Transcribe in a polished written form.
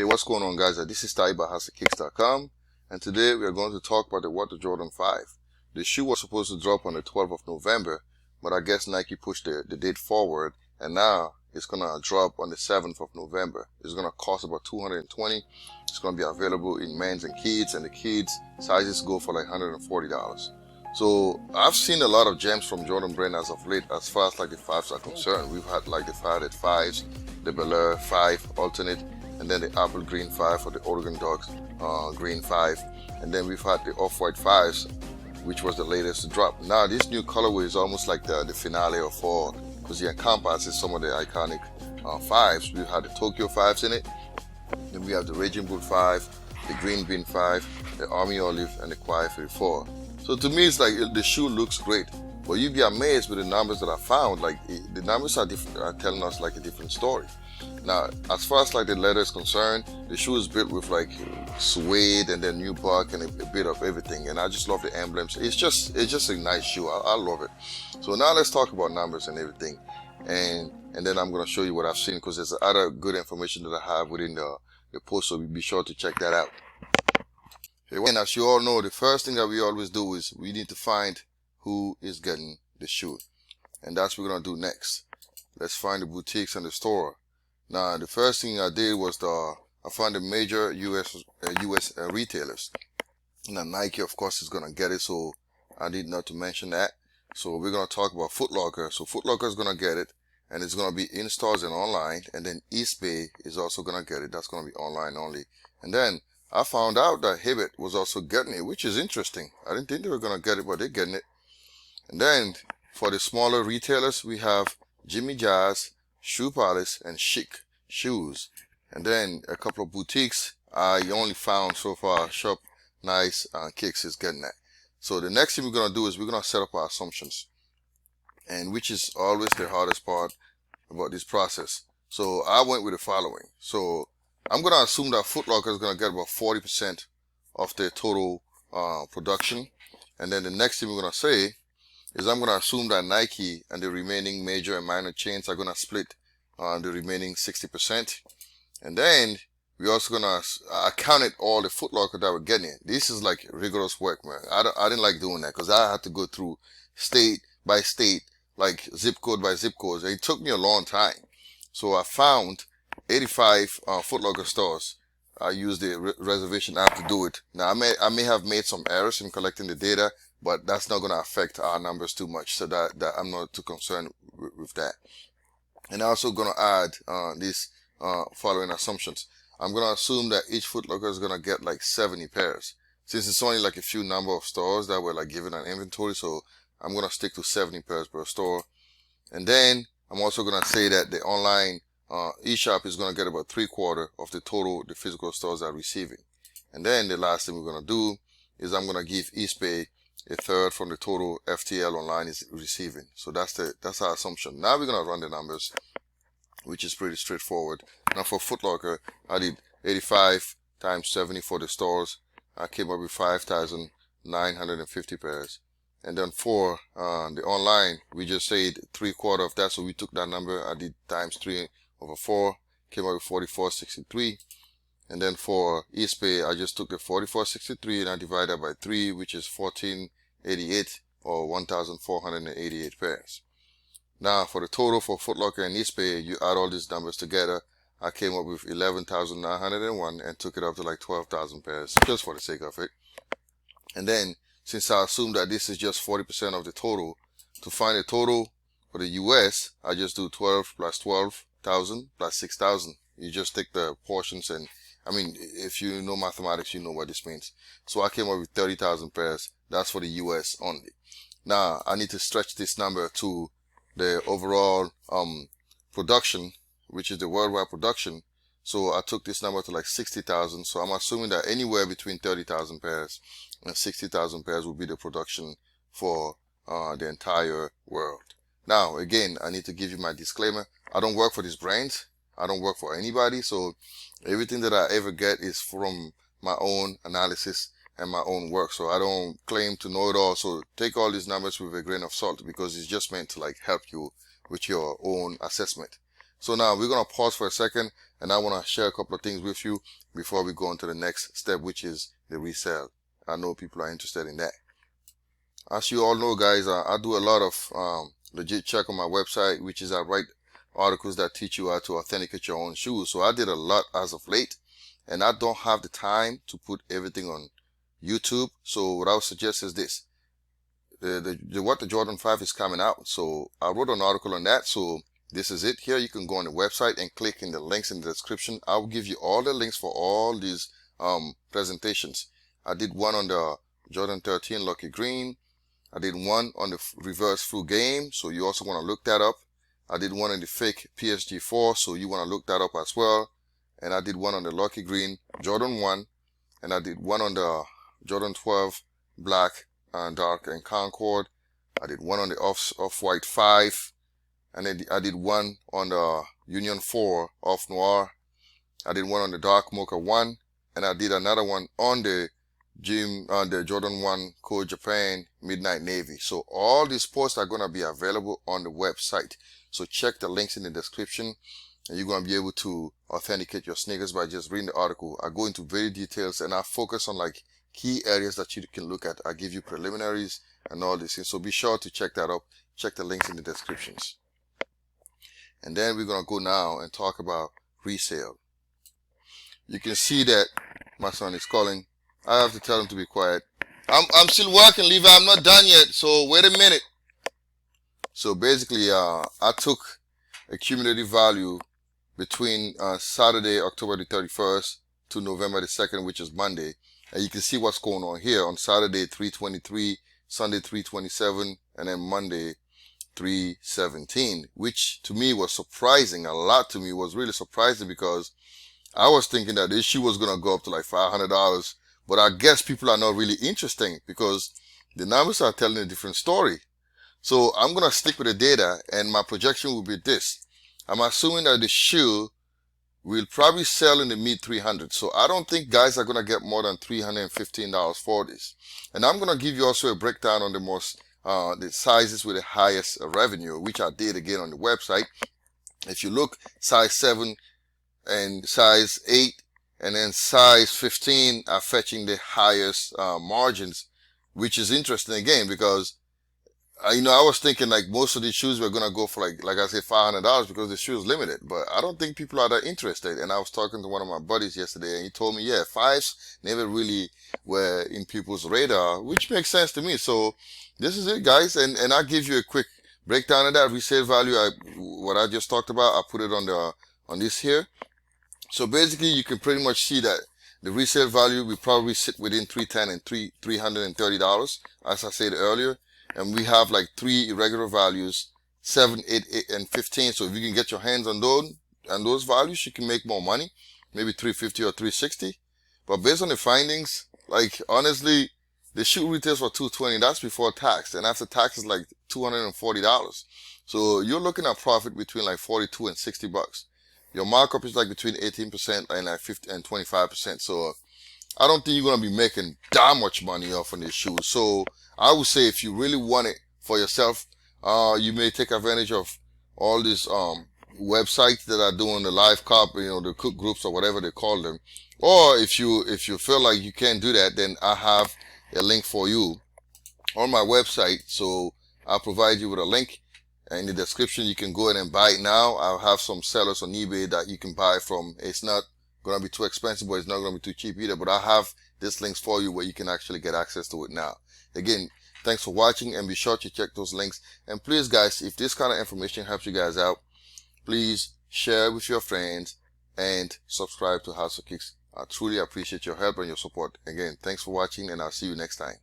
Hey, what's going on, guys? This is TaibaHasakicks.com, and today we are going to talk about the Water Jordan 5. The shoe was supposed to drop on the 12th of November, but I guess Nike pushed the date forward, and now it's going to drop on the 7th of November. It's going to cost about $220. It's going to be available in men's and kids, and the kids sizes go for like $140. So I've seen a lot of gems from Jordan brand as of late, as far as like the 5s are concerned. We've had like the Faded 5s, the Bel Air 5 alternate, and then the Apple Green 5 for the Oregon Dogs Green 5, and then we've had the Off-White 5s, which was the latest to drop. Now this new colorway is almost like the finale of fall, because it encompasses some of the iconic 5s. We've had the Tokyo 5s in it, then we have the Raging Bull 5, the Green Bean 5, the Army Olive, and the Quiet 34. So to me, it's like the shoe looks great, but you'd be amazed with the numbers that I found. Like the numbers are telling us like a different story. Now, as far as like the leather is concerned, the shoe is built with like suede and then nubuck and a bit of everything, and I just love the emblems. It's just a nice shoe. I love it. So now let's talk about numbers and everything, and then I'm gonna show you what I've seen, because there's other good information that I have within the post, so be sure to check that out. Okay, and as you all know, the first thing that we always do is we need to find who is getting the shoe, and that's what we're gonna do next. Let's find the boutiques and the store. Now, the first thing I did was I found the major US retailers. Now, Nike, of course, is gonna get it, so I need not to mention that. So we're gonna talk about Foot Locker. So Foot Locker is gonna get it, and it's gonna be in stores and online. And then East Bay is also gonna get it. That's gonna be online only. And then I found out that Hibbett was also getting it, which is interesting. I didn't think they were gonna get it, but they're getting it. And then for the smaller retailers, we have Jimmy Jazz, Shoe Palace, and Chic Shoes. And then a couple of boutiques I only found so far. Shop Nice Kicks is getting that. So the next thing we're going to do is we're going to set up our assumptions, and which is always the hardest part about this process. So I went with the following. So I'm going to assume that Foot Locker is going to get about 40% of their total production. And then the next thing we're going to say is I'm going to assume that Nike and the remaining major and minor chains are going to split the remaining 60%. And then we're also going to account it all the Foot Locker that we're getting. This is like rigorous work, man. I didn't like doing that, because I had to go through state by state, like zip code by zip code. It took me a long time. So I found 85 Foot Locker stores. I used the reservation app to do it. Now I may have made some errors in collecting the data, but that's not going to affect our numbers too much, so that I'm not too concerned with that. And I'm also going to add these following assumptions. I'm going to assume that each Foot Locker is going to get like 70 pairs, since it's only like a few number of stores that were like given an inventory. So I'm going to stick to 70 pairs per store. And then I'm also going to say that the online eShop is going to get about 3/4 of the total the physical stores are receiving. And then the last thing we're going to do is I'm going to give East Bay 1/3 from the total FTL online is receiving. So that's our assumption. Now we're going to run the numbers, which is pretty straightforward. Now for Foot Locker, I did 85 times 70 for the stores. I came up with 5,950 pairs. And then for the online, we just said 3/4 of that, so we took that number. I did times 3/4, came up with 4,463. And then for East Bay, I just took the 4,463 and I divided by 3, which is 1,488, or 1,488 pairs. Now for the total for Foot Locker and East Bay, you add all these numbers together. I came up with 11,901 and took it up to like 12,000 pairs, just for the sake of it. And then, since I assume that this is just 40% of the total, to find the total for the US, I just do 12 plus 12,000 plus 6,000. You just take the portions, and I mean, if you know mathematics, you know what this means. So I came up with 30,000 pairs. That's for the US only. Now I need to stretch this number to the overall production, which is the worldwide production. So I took this number to like 60,000. So I'm assuming that anywhere between 30,000 pairs and 60,000 pairs will be the production for the entire world. Now again, I need to give you my disclaimer. I don't work for these brands. I don't work for anybody. So everything that I ever get is from my own analysis and my own work. So I don't claim to know it all. So take all these numbers with a grain of salt, because it's just meant to like help you with your own assessment. So now we're going to pause for a second. and I want to share a couple of things with you before we go on to the next step, which is the resale. I know people are interested in that. As you all know, guys, I do a lot of legit check on my website, which is I write articles that teach you how to authenticate your own shoes. So I did a lot as of late, and I don't have the time to put everything on YouTube. So what I would suggest is this: the Jordan 5 is coming out. So I wrote an article on that. So this is it. Here you can go on the website and click in the links in the description. I will give you all the links for all these presentations. I did one on the Jordan 13 Lucky Green. I did one on the reverse flu game, so you also want to look that up. I did one on the fake PSG 4, so you want to look that up as well. And I did one on the Lucky Green Jordan 1, and I did one on the Jordan 12 Black and Dark and Concord. I did one on the Off-White 5, and then I did one on the Union 4 Off Noir. I did one on the Dark Mocha 1, and I did another one on the the Jordan 1 Code Japan Midnight Navy. So all these posts are going to be available on the website. So check the links in the description, and you're going to be able to authenticate your sneakers by just reading the article. I go into very details, and I focus on like key areas that you can look at. I give you preliminaries and all these things. So be sure to check that up. Check the links in the descriptions. And then we're going to go now and talk about resale. You can see that my son is calling. I have to tell him to be quiet. I'm still working, Levi. I'm not done yet. So wait a minute. So basically, I took a cumulative value between Saturday, October the 31st to November the 2nd, which is Monday. And you can see what's going on here. On Saturday, 323, Sunday, 327, and then Monday, 317, which to me was surprising. A lot to me was really surprising, because I was thinking that this shoe was going to go up to like $500. But I guess people are not really interested, because the numbers are telling a different story. So I'm going to stick with the data, and my projection will be this. I'm assuming that the shoe will probably sell in the mid 300s. So I don't think guys are going to get more than $315 for this. And I'm going to give you also a breakdown on the sizes with the highest revenue, which I did again on the website. If you look, size 7 and size 8 and then size 15 are fetching the highest margins, which is interesting again, because I was thinking like most of these shoes were gonna go for like I said, $500, because the shoe is limited. But I don't think people are that interested. And I was talking to one of my buddies yesterday, and he told me, yeah, 5s never really were in people's radar, which makes sense to me. So this is it, guys, and I'll give you a quick breakdown of that resale value. What I just talked about, I put it on this here. So basically, you can pretty much see that the resale value will probably sit within $310 and $330, as I said earlier. And we have like 3 irregular values, 7, 8, and 15. So if you can get your hands on those values, you can make more money, maybe $350 or $360. But based on the findings, like honestly, the shoe retails for $220. That's before tax, and after tax is like $240. So you're looking at profit between like $42 and $60. Your markup is like between 18% and like 50 and 25%. So I don't think you're gonna be making that much money off on these shoes. So I would say if you really want it for yourself, you may take advantage of all these websites that are doing the live cop, the cook groups or whatever they call them. Or if you feel like you can't do that, then I have a link for you on my website. So I'll provide you with a link in the description. You can go ahead and buy it now. I'll have some sellers on eBay that you can buy from. It's not going to be too expensive, but it's not going to be too cheap either. But I have this links for you where you can actually get access to it now. Again, thanks for watching, and be sure to check those links. And please, guys, if this kind of information helps you guys out, please share with your friends and subscribe to House of Kicks. I truly appreciate your help and your support. Again, thanks for watching, and I'll see you next time.